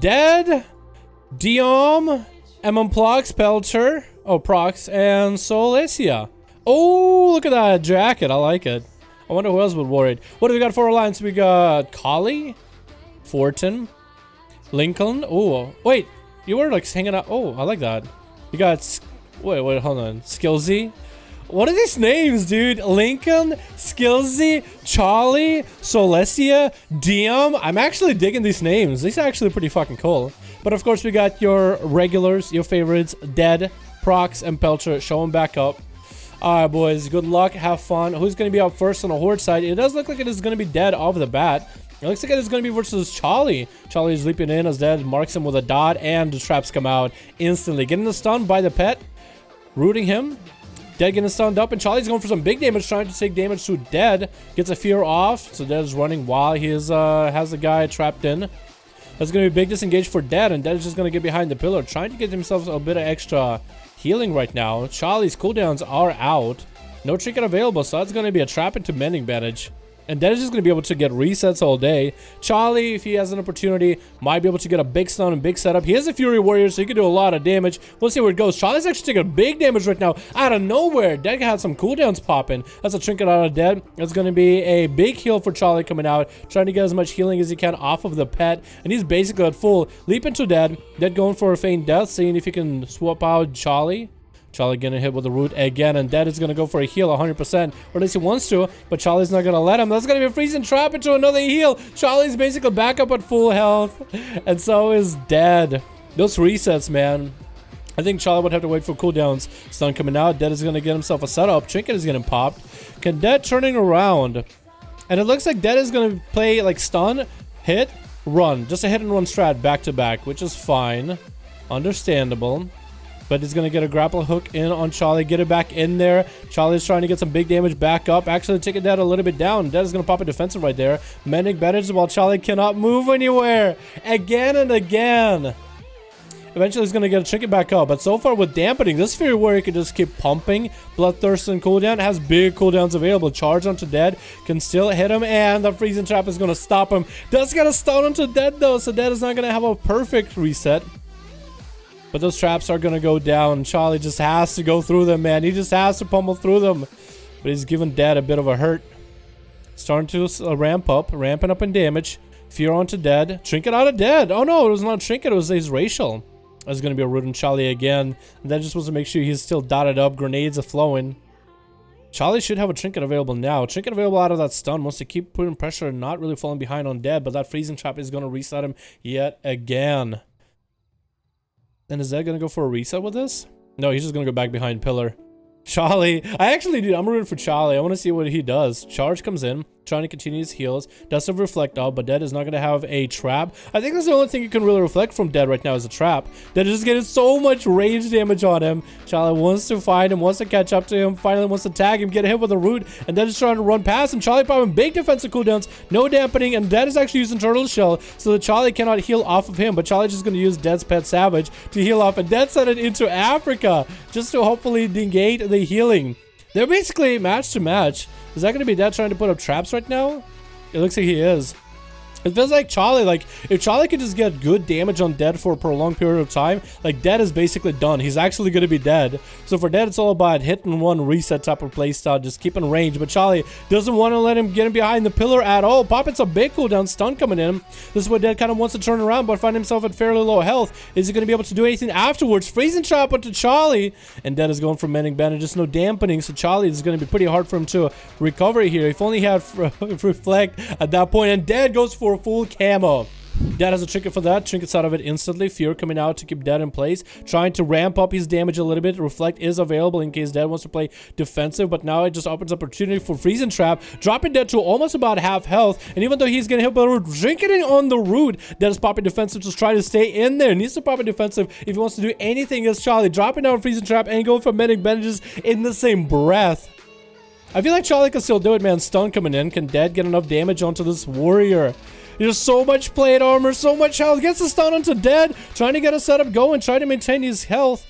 Dead, Diom, Prox, Pelter, Prox, and Solesia. Oh, look at that jacket. I like it. I wonder who else would wear it. What do we got for alliance? We got Kali, Fortin, Lincoln. Oh, wait. You were like hanging out. Oh, I like that. You got, wait, hold on. Skillsy. What are these names, dude? Lincoln, Skillsy, Charlie, Solesia, Diom. I'm actually digging these names. These are actually pretty fucking cool. But of course, we got your regulars, your favorites, Dead, Prox, and Pelter. Show them back up. Alright, boys. Good luck. Have fun. Who's going to be up first on the Horde side? It does look like it is going to be Dead off the bat. It looks like it is going to be versus Charlie. Charlie is leaping in as Dead marks him with a dot, and the traps come out instantly. Getting the stun by the pet. Rooting him. Dead getting stunned up, and Charlie's going for some big damage, trying to take damage to Dead. Gets a fear off, so Dead is running while he is, has the guy trapped in. That's going to be a big disengage for Dead, and Dead is just going to get behind the pillar, trying to get himself a bit of extra healing right now. Charlie's cooldowns are out. No trinket available, so that's going to be a trap into mending bandage. And Dead is just going to be able to get resets all day. Charlie, if he has an opportunity, might be able to get a big stun and big setup. He is a Fury Warrior, so he can do a lot of damage. We'll see where it goes. Charlie's actually taking big damage right now out of nowhere. Dead had some cooldowns popping. That's a trinket out of Dead. That's going to be a big heal for Charlie coming out, trying to get as much healing as he can off of the pet. And he's basically at full. Leap into Dead. Dead going for a feign death, seeing if he can swap out Charlie. Charlie getting hit with the root again, and Dead is going to go for a heal 100%, or at least he wants to, but Charlie's not going to let him. That's going to be a freezing trap into another heal. Charlie's basically back up at full health, and so is Dead. Those resets, man. I think Charlie would have to wait for cooldowns. Stun coming out. Dead is going to get himself a setup. Trinket is getting popped. Can Dead turning around? And it looks like Dead is going to play like stun, hit, run. Just a hit and run strat back to back, which is fine. Understandable. But he's going to get a grapple hook in on Charlie. Get it back in there. Charlie's trying to get some big damage back up. Actually taking Dead a little bit down. Dead is going to pop a defensive right there. Mending bandage while Charlie cannot move anywhere. Again and again. Eventually he's going to get a trinket back up. But so far with dampening, this Fury Warrior can just keep pumping. Bloodthirst and cooldown. Has big cooldowns available. Charge onto Dead. Can still hit him. And the freezing trap is going to stop him. Does get a stun onto Dead though. So Dead is not going to have a perfect reset. But those traps are going to go down. Charlie just has to go through them, man. He just has to pummel through them. But he's giving Dead a bit of a hurt. Starting to ramp up. Ramping up in damage. Fear onto Dead. Trinket out of Dead. Oh no, it was not Trinket. It was his racial. There's going to be a root on Charlie again. And that just wants to make sure he's still dotted up. Grenades are flowing. Charlie should have a trinket available now. Trinket available out of that stun. Wants to keep putting pressure and not really falling behind on Dead. But that freezing trap is going to reset him yet again. And is that going to go for a reset with this? No, he's just going to go back behind pillar. Charlie. I'm rooting for Charlie. I want to see what he does. Charge comes in. Trying to continue his heals. Does have reflect up, but Dead is not going to have a trap. I think that's the only thing you can really reflect from Dead right now is a trap. Dead is just getting so much range damage on him. Charlie wants to find him, wants to catch up to him, finally wants to tag him, get hit with a root, and Dead is trying to run past him. Charlie popping big defensive cooldowns, no dampening, and Dead is actually using Turtle Shell so that Charlie cannot heal off of him, but Charlie's just going to use Dead's Pet Savage to heal off, and Dead sent it into Africa just to hopefully negate the healing. They're basically match to match. Is that going to be Dead trying to put up traps right now? It looks like he is. It feels like Charlie, like, if Charlie could just get good damage on Dead for a prolonged period of time, like, Dead is basically done. He's actually going to be dead. So for Dead, it's all about hit and one reset type of playstyle, just keeping range. But Charlie doesn't want to let him get him behind the pillar at all. Popping some big cooldown, stun coming in. This is where Dead kind of wants to turn around, but find himself at fairly low health. Is he going to be able to do anything afterwards? Freezing trap onto Charlie. And Dead is going for mending bandages, no dampening. So Charlie is going to be pretty hard for him to recover here. If only he had reflect at that point. And Dead goes for a full camo. Dead has a trinket for that. Trinkets out of it instantly. Fear coming out to keep Dead in place. Trying to ramp up his damage a little bit. Reflect is available in case Dead wants to play defensive. But now it just opens opportunity for freezing trap. Dropping Dead to almost about half health. And even though he's getting hit by the root, trinketing on the root. Dead is popping defensive to try to stay in there. Needs to pop a defensive if he wants to do anything as Charlie. Dropping down freezing trap and going for mending bandages in the same breath. I feel like Charlie can still do it, man. Stun coming in. Can Dead get enough damage onto this warrior? There's so much plate armor, so much health. Gets the stun onto Dead. Trying to get a setup going. Trying to maintain his health.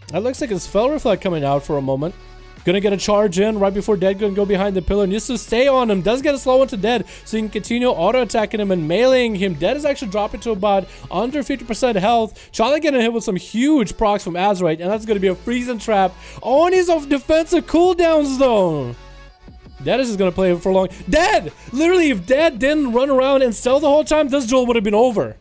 That looks like his Fel Reflect coming out for a moment. Gonna get a charge in right before Dead gonna go behind the pillar. Needs to stay on him. Does get a slow into Dead, so you can continue auto-attacking him and meleeing him. Dead is actually dropping to about under 50% health. Charlie getting hit with some huge procs from Azeroth, and that's gonna be a freezing trap on his off defensive cooldowns though. Dead is just gonna play for long. Dead! Literally, if Dead didn't run around and stealth the whole time, this duel would have been over.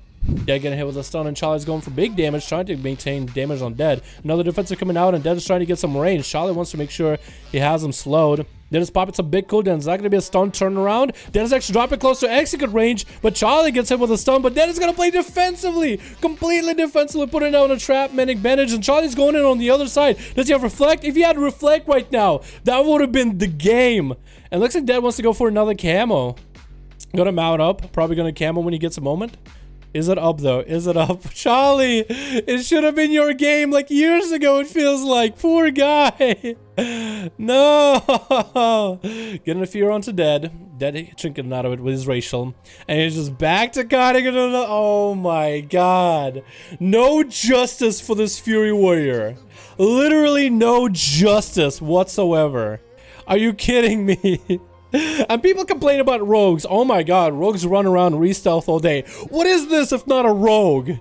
Dead getting hit with a stun, and Charlie's going for big damage, trying to maintain damage on Dead. Another defensive coming out, and Dead is trying to get some range. Charlie wants to make sure he has him slowed. Dead is popping some big cooldowns. Is that going to be a stun turnaround? Dead is actually dropping close to execute range, but Charlie gets hit with a stun, but Dead is going to play defensively. Completely defensively, putting down a trap, mending bandage, and Charlie's going in on the other side. Does he have Reflect? If he had Reflect right now, that would have been the game. And looks like Dead wants to go for another camo. Gonna mount up. Probably gonna camo when he gets a moment. Is it up though? Is it up? Charlie, it should have been your game like years ago, it feels like. Poor guy. No. Getting a fear onto Dead. Dead trinketing out of it with his racial. And he's just back to cutting it. Oh my god. No justice for this Fury Warrior. Literally no justice whatsoever. Are you kidding me? And people complain about rogues. Oh my god, rogues run around re-stealth all day. What is this if not a rogue?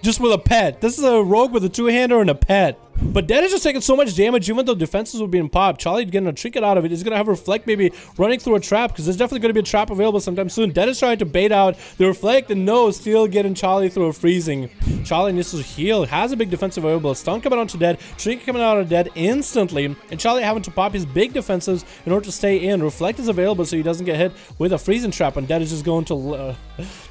Just with a pet. This is a rogue with a two-hander and a pet. But Dead is just taking so much damage even though defenses were being popped. Charlie getting a trinket out of it. He's going to have Reflect maybe running through a trap because there's definitely going to be a trap available sometime soon. Dead is trying to bait out the Reflect and no, still getting Charlie through a freezing. Charlie needs to heal. Has a big defensive available. Stun coming onto Dead. Trinket coming out of Dead instantly. And Charlie having to pop his big defensives in order to stay in. Reflect is available so he doesn't get hit with a freezing trap. And Dead is just going to...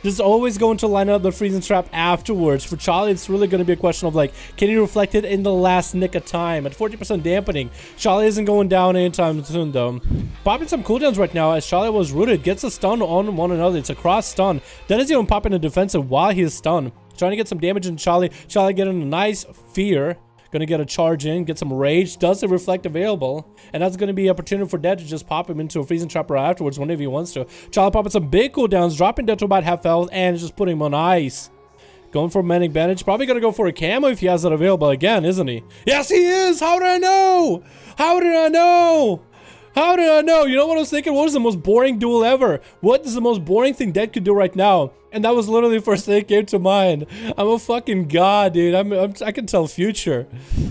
just always going to line up the freezing trap afterwards. For Charlie, it's really going to be a question of like, can he reflect it in the last nick of time at 40% dampening? Charlie isn't going down anytime soon though. Popping some cooldowns right now as Charlie was rooted. Gets a stun on one another. It's a cross stun. Then is even popping a defensive while he is stunned. Trying to get some damage in Charlie. Charlie getting a nice fear. Gonna get a charge in, get some rage. Does the Reflect available? And that's gonna be an opportunity for Dead to just pop him into a freezing trap right afterwards whenever he wants to. Charlie popping some big cooldowns, dropping Dead to about half health, and just putting him on ice. Going for a mending bandage. Probably gonna go for a camo if he has it available again, isn't he? Yes, he is! How did I know? How did I know? How did I know? You know what I was thinking? What was the most boring duel ever? What is the most boring thing Dead could do right now? And that was literally the first thing that came to mind. I'm a fucking god, dude. I can tell future.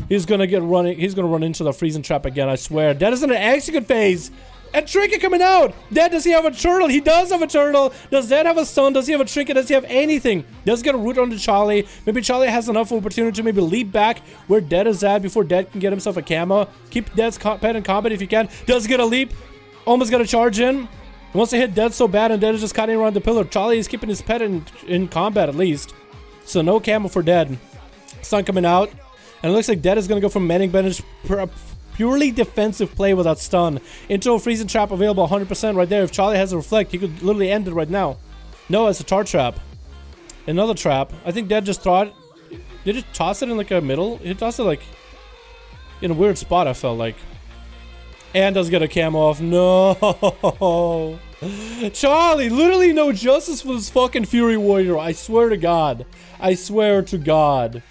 He's gonna get running. He's gonna run into the freezing trap again, I swear. Dead is in an execute phase. And trinket coming out. Dead, does he have a turtle? He does have a turtle. Does Dead have a stun? Does he have a trinket? Does he have anything? Does get a root onto Charlie. Maybe Charlie has enough opportunity to maybe leap back where Dead is at before Dead can get himself a camo. Keep Dead's pet in combat if you can. Does get a leap. Almost got a charge in. He wants to hit Dead so bad, and Dead is just cutting around the pillar. Charlie is keeping his pet in combat at least. So no camo for Dead. Stun coming out. And it looks like Dead is going to go from mending bandage purely defensive play without stun into a freezing trap available 100% right there. If Charlie has a Reflect, he could literally end it right now. No, it's a tar trap. Another trap. I think Dead just thought... Did it toss it in like a middle? He tossed it like in a weird spot, I felt like. And does get a camo off. No. Charlie, literally no justice for this fucking Fury Warrior. I swear to God. I swear to God.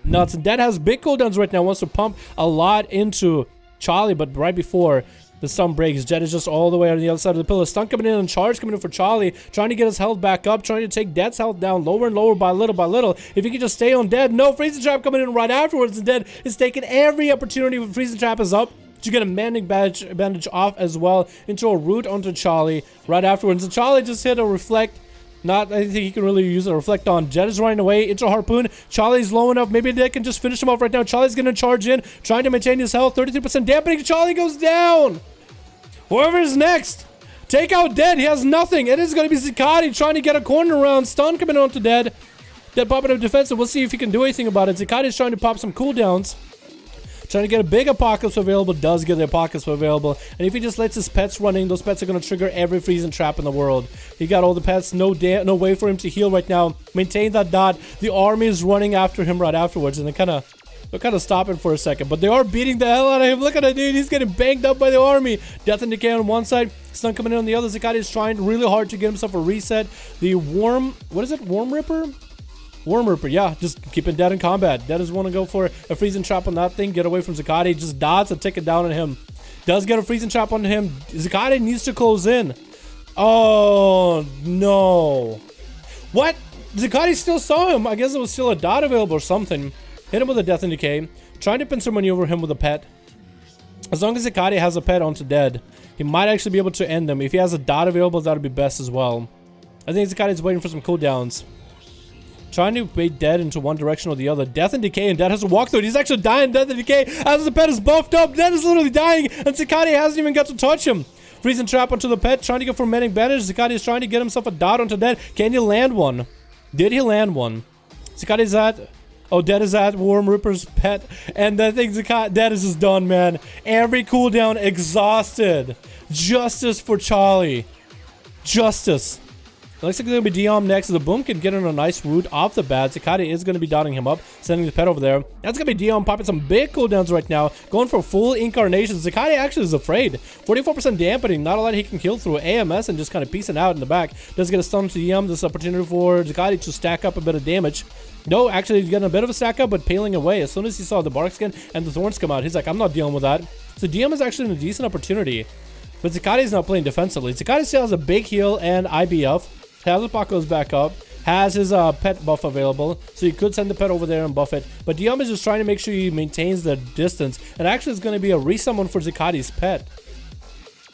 Nuts. And Dead has big cooldowns right now. Wants to pump a lot into Charlie, but right before the stun breaks, Dead is just all the way on the other side of the pillar. Stun coming in and charge coming in for Charlie, trying to get his health back up, trying to take Dead's health down lower and lower by little. If he can just stay on Dead. No, freezing trap coming in right afterwards, and Dead is taking every opportunity when freezing trap is up to get a mending bandage off as well into a root onto Charlie right afterwards. And Charlie just hit a Reflect. Not anything he can really use a Reflect on. Dead is running away into a Harpoon. Charlie's low enough. Maybe they can just finish him off right now. Charlie's going to charge in, trying to maintain his health. 33% dampening. Charlie goes down. Whoever is next, take out Dead. He has nothing. It is going to be Zika trying to get a corner around. Stun coming on to Dead. Dead popping up defensive. We'll see if he can do anything about it. Zika is trying to pop some cooldowns. Trying to get a big Apocalypse available. Does get the Apocalypse available. And if he just lets his pets running, those pets are going to trigger every freezing trap in the world. He got all the pets. No way for him to heal right now. Maintain that dot. The army is running after him right afterwards. And they kind of They'll kind of stop it for a second, but they are beating the hell out of him. Look at that dude. He's getting banged up by the army. Death and Decay on one side. Stun coming in on the other. Zika is trying really hard to get himself a reset. The Worm... What is it? Worm Ripper? Worm Ripper, yeah. Just keeping Dead in combat. Dead is want to go for a freezing trap on that thing. Get away from Zika. Just dots and take it down on him. Does get a freezing trap on him. Zika needs to close in. Oh, no. What? Zika still saw him. I guess it was still a dot available or something. Hit him with a Death and Decay. Trying to pincer maneuver him with a pet. As long as Zika has a pet onto Dead, he might actually be able to end them. If he has a dot available, that would be best as well. I think Zika is waiting for some cooldowns. Trying to bait Dead into one direction or the other. Death and Decay, and Dead has to walk through it. He's actually dying. Death and Decay, as the pet is buffed up. Dead is literally dying, and Zika hasn't even got to touch him. Freezing trap onto the pet, trying to go for medic bandage. Zika is trying to get himself a dot onto Dead. Can he land one? Did he land one? Zika is at... Oh, Dead is at Worm Ripper's pet. And I think Dead is just done, man. Every cooldown exhausted. Justice for Charlie. Justice. It looks like it's going to be Diom next. The Boom can get in a nice root off the bat. Zika is going to be dotting him up, sending the pet over there. That's going to be Diom popping some big cooldowns right now. Going for full incarnation. Zika actually is afraid. 44% dampening. Not a lot he can kill through AMS and just kind of piecing out in the back. Does get a stun to Diom. This opportunity for Zika to stack up a bit of damage. No, actually he's getting a bit of a stack up, but paling away. As soon as he saw the bark skin and the thorns come out, he's like, I'm not dealing with that. So Diom is actually in a decent opportunity. But Zika is not playing defensively. Zika still has a big heal and IBF. Has Paco's back up. Has his pet buff available. So you could send the pet over there and buff it. But Diom is just trying to make sure he maintains the distance. And actually it's going to be a resummon for Zika's pet.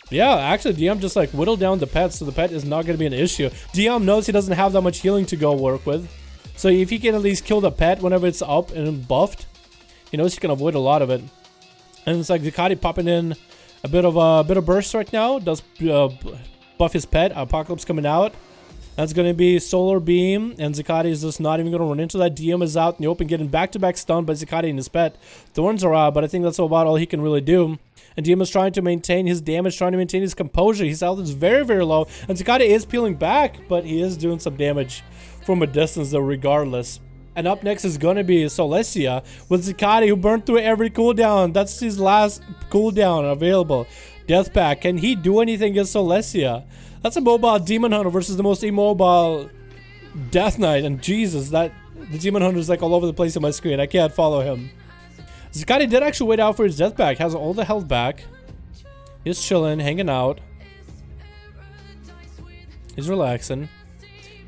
Yeah, actually Diom just like whittled down the pet, so the pet is not going to be an issue. Diom knows he doesn't have that much healing to go work with. So if he can at least kill the pet whenever it's up and buffed, he knows he can avoid a lot of it. And it's like Zika popping in a bit of burst right now. Does buff his pet. Apocalypse coming out. That's going to be Solar Beam, and Zika is just not even going to run into that. Diom is out in the open, getting back-to-back stunned by Zika and his pet. Thorns are out, but I think that's about all he can really do. And Diom is trying to maintain his damage, trying to maintain his composure. His health is very, very low, and Zika is peeling back, but he is doing some damage from a distance, though, regardless. And up next is going to be Solesia with Zika, who burned through every cooldown. That's his last cooldown available. Death Pack. Can he do anything against Solesia? That's a mobile Demon Hunter versus the most immobile Death Knight. And Jesus, the Demon Hunter is like all over the place on my screen. I can't follow him. Zika did actually wait out for his Death Pack. Has all the health back. He's chilling, hanging out. He's relaxing.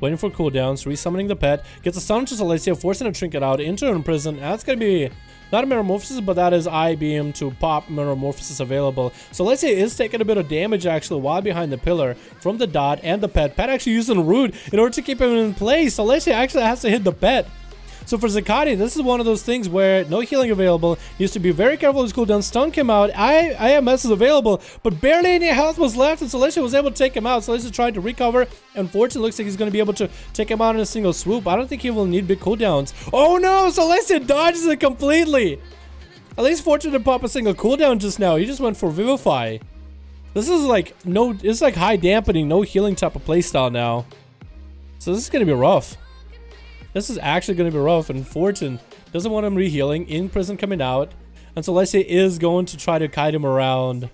Waiting for cooldowns, resummoning the pet. Gets a stun to Solesia, forcing a trinket out into an prison. And that's going to be not a Metamorphosis, but that is I-Beam to pop Metamorphosis available. Solesia is taking a bit of damage actually while behind the pillar from the dot and the pet. Pet actually using Root in order to keep him in place. Solesia actually has to hit the pet. So for Zika, this is one of those things where no healing available. Needs to be very careful with his cooldown. Stun came out. IMS is available, but barely any health was left, and Solesia was able to take him out. Solesia tried to recover. Unfortunately, looks like he's going to be able to take him out in a single swoop. I don't think he will need big cooldowns. Oh no, Solesia dodges it completely. At least Fortune didn't pop a single cooldown just now. He just went for Vivify. This is like it's like high dampening, no healing type of playstyle now. So this is going to be rough. This is actually going to be rough, and Fortune doesn't want him rehealing, in prison coming out, and Solesia is going to try to kite him around.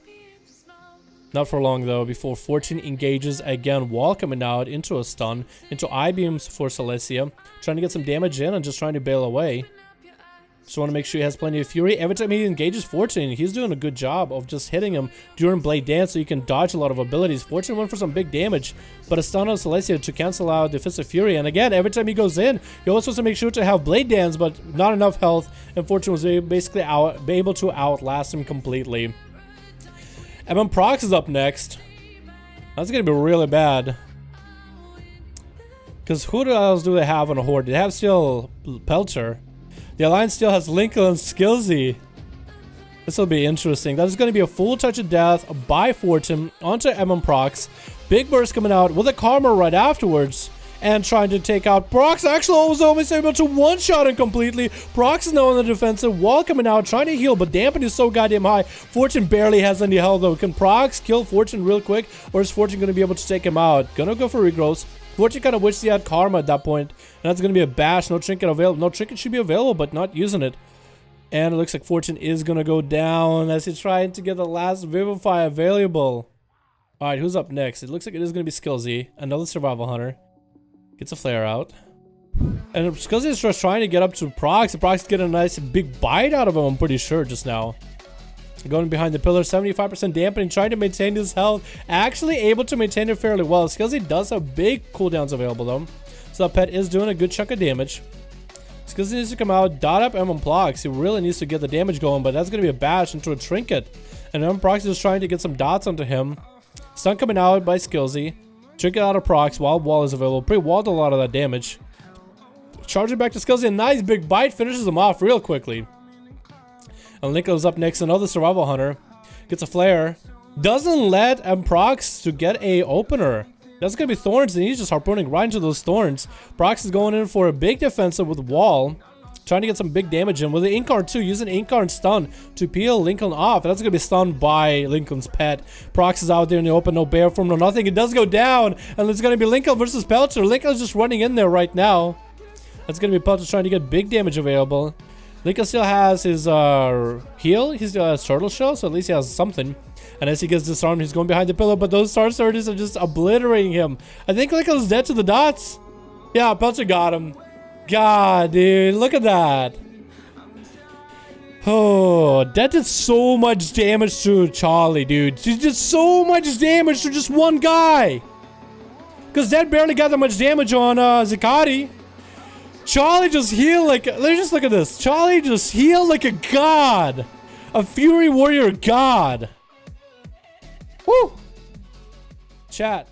Not for long though, before Fortune engages again while coming out into a stun, into I-Beams for Solesia, trying to get some damage in and just trying to bail away. Just want to make sure he has plenty of fury. Every time he engages Fortune, he's doing a good job of just hitting him during Blade Dance so you can dodge a lot of abilities. Fortune went for some big damage, but a stun on Solesia to cancel out the Fist of Fury. And again, every time he goes in, he always supposed to make sure to have Blade Dance, but not enough health, and Fortune was basically able to outlast him completely. MM Prox is up next. That's going to be really bad. Because who else do they have on a Horde? They have still Pelter. The Alliance still has Lincoln and Skillsy. This will be interesting. That is going to be a full touch of death by Fortune onto MM Prox. Big burst coming out with a Karma right afterwards. And trying to take out Prox. Actually, was almost able to one-shot him completely. Prox is now on the defensive. Wall coming out, trying to heal, but Dampen is so goddamn high. Fortune barely has any health though. Can Prox kill Fortune real quick? Or is Fortune going to be able to take him out? Gonna go for regrowths. Fortune kind of wished he had Karma at that point. And that's going to be a bash. No trinket available. No trinket should be available, but not using it. And it looks like Fortune is gonna go down as he's trying to get the last Vivify available. Alright, who's up next? It looks like it is gonna be Skillsy, another Survival Hunter. Gets a flare out. And Skillsy is just trying to get up to Prox. The Prox get a nice big bite out of him, I'm pretty sure, just now. Going behind the pillar, 75% dampening, trying to maintain his health. Actually able to maintain it fairly well. Skillsy does have big cooldowns available though. So that pet is doing a good chunk of damage. Skillsy needs to come out, dot up Prox. He really needs to get the damage going, but that's going to be a bash into a trinket. And Prox is trying to get some dots onto him. Stun coming out by Skillsy. Trinket out of Prox, Wild Wall is available. Pre-walled a lot of that damage. Charging back to Skillsy, a nice big bite, finishes him off real quickly. And Link goes up next, another Survival Hunter. Gets a flare. Doesn't let Prox to get a opener. That's gonna be Thorns, and he's just harpooning right into those Thorns. Prox is going in for a big defensive with Wall. Trying to get some big damage in. With the Incarn too, using Incarn stun to peel Lincoln off. That's gonna be stunned by Lincoln's pet. Prox is out there in the open, no bear form, no nothing. It does go down, and it's gonna be Lincoln versus Pelter. Lincoln's just running in there right now. That's gonna be Pelter trying to get big damage available. Lincoln still has his heal, his turtle shell, so at least he has something. And as he gets disarmed, he's going behind the pillar, but those Star Surges are just obliterating him. I think Lincoln's dead to the dots. Yeah, Pelter got him. God, dude, look at that. Oh, that did so much damage to Charlie, dude. She did so much damage to just one guy. Because that barely got that much damage on Zika. Charlie just healed like, let's just look at this. Charlie just healed like a god. A Fury Warrior god. Woo! Chat.